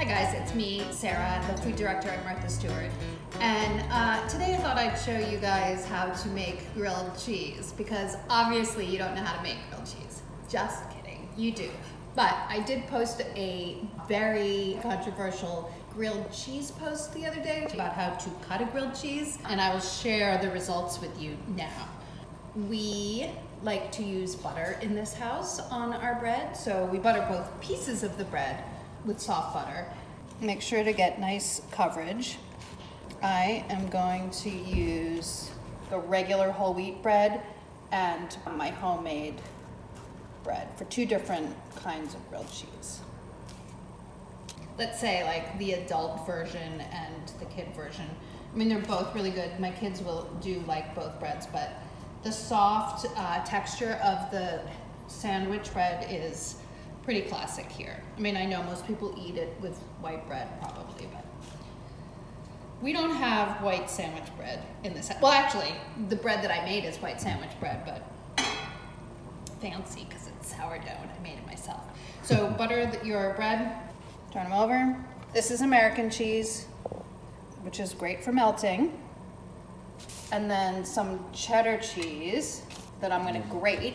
Hi guys, it's me, Sarah, the food director at Martha Stewart. And today I thought I'd show you guys how to make grilled cheese, because obviously you don't know how to make grilled cheese. Just kidding, you do. But I did post a very controversial grilled cheese post the other day about how to cut a grilled cheese, and I will share the results with you now. We like to use butter in this house on our bread, so we butter both pieces of the bread with soft butter. Make sure to get nice coverage. I am going to use the regular whole wheat bread and my homemade bread for two different kinds of grilled cheese. Let's say like the adult version and the kid version. I mean, they're both really good. My kids will do like both breads, but the soft texture of the sandwich bread is pretty classic here. I mean, I know most people eat it with white bread probably, but we don't have white sandwich bread in this. Well, actually, the bread that I made is white sandwich bread, but fancy because it's sourdough and I made it myself. So butter your bread, turn them over. This is American cheese, which is great for melting. And then some cheddar cheese that I'm gonna grate.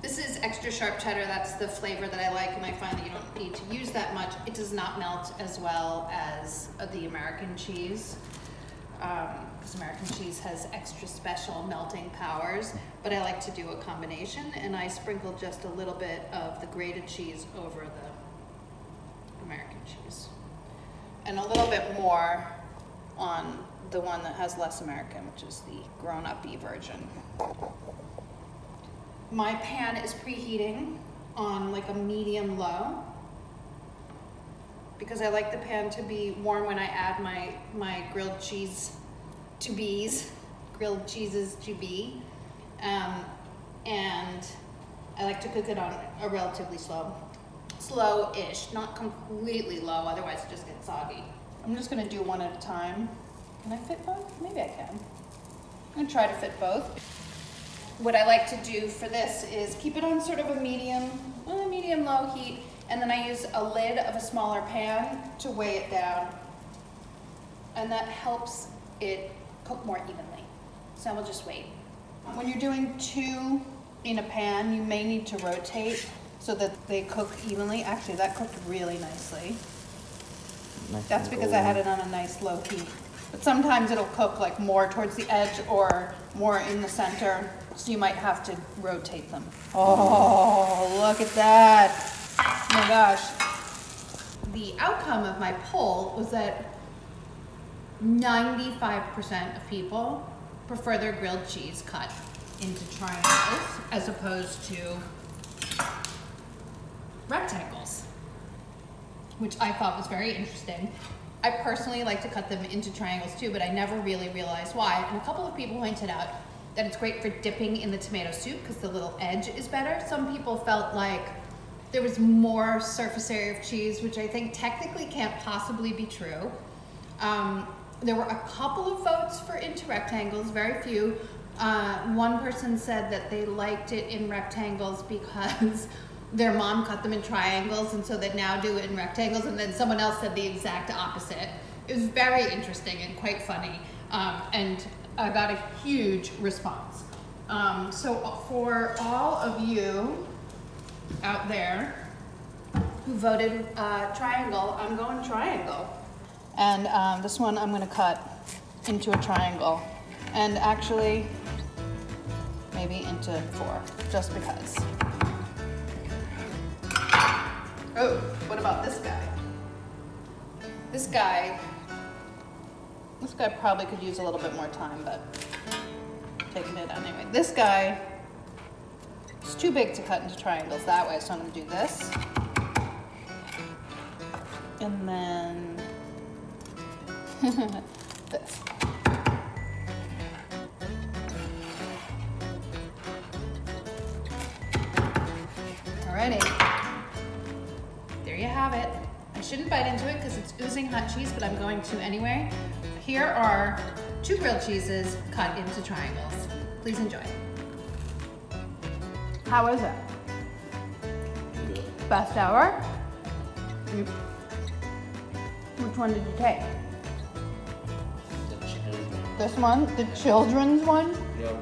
This is extra sharp cheddar. That's the flavor that I like, and I find that you don't need to use that much. It does not melt as well as the American cheese, because American cheese has extra special melting powers, but I like to do a combination, and I sprinkle just a little bit of the grated cheese over the American cheese, and a little bit more on the one that has less American, which is the grown-up-y version. My pan is preheating on like a medium low because I like the pan to be warm when I add my grilled cheese to bees, grilled cheeses to be. And I like to cook it on a relatively slow-ish, not completely low, otherwise it just gets soggy. I'm just gonna do one at a time. Can I fit both? Maybe I can. I'm gonna try to fit both. What I like to do for this is keep it on sort of a medium-low heat, and then I use a lid of a smaller pan to weigh it down, and that helps it cook more evenly. So we'll just wait. When you're doing two in a pan, you may need to rotate so that they cook evenly. Actually, that cooked really nicely. That's because I had it on a nice low heat. But sometimes it'll cook like more towards the edge or more in the center, so you might have to rotate them. Oh, look at that. Oh my gosh. The outcome of my poll was that 95% of people prefer their grilled cheese cut into triangles as opposed to rectangles, which I thought was very interesting. I personally like to cut them into triangles too, but I never really realized why. And a couple of people pointed out that it's great for dipping in the tomato soup because the little edge is better. Some people felt like there was more surface area of cheese, which I think technically can't possibly be true. There were a couple of votes for into rectangles, very few. One person said that they liked it in rectangles because their mom cut them in triangles, and so they now do it in rectangles, and then someone else said the exact opposite. It was very interesting and quite funny, and I got a huge response. So for all of you out there who voted triangle, I'm going triangle. And this one I'm gonna cut into a triangle, and actually maybe into 4, just because. Oh, what about this guy? This guy probably could use a little bit more time, but taking it anyway. This guy is too big to cut into triangles that way, so I'm gonna do this. And then this. Alrighty. There you have it. I shouldn't bite into it because it's oozing hot cheese, but I'm going to anyway. Here are 2 grilled cheeses cut into triangles. Please enjoy. How is it? Good. Best hour? Which one did you take? The children. This one? The children's one? Yep.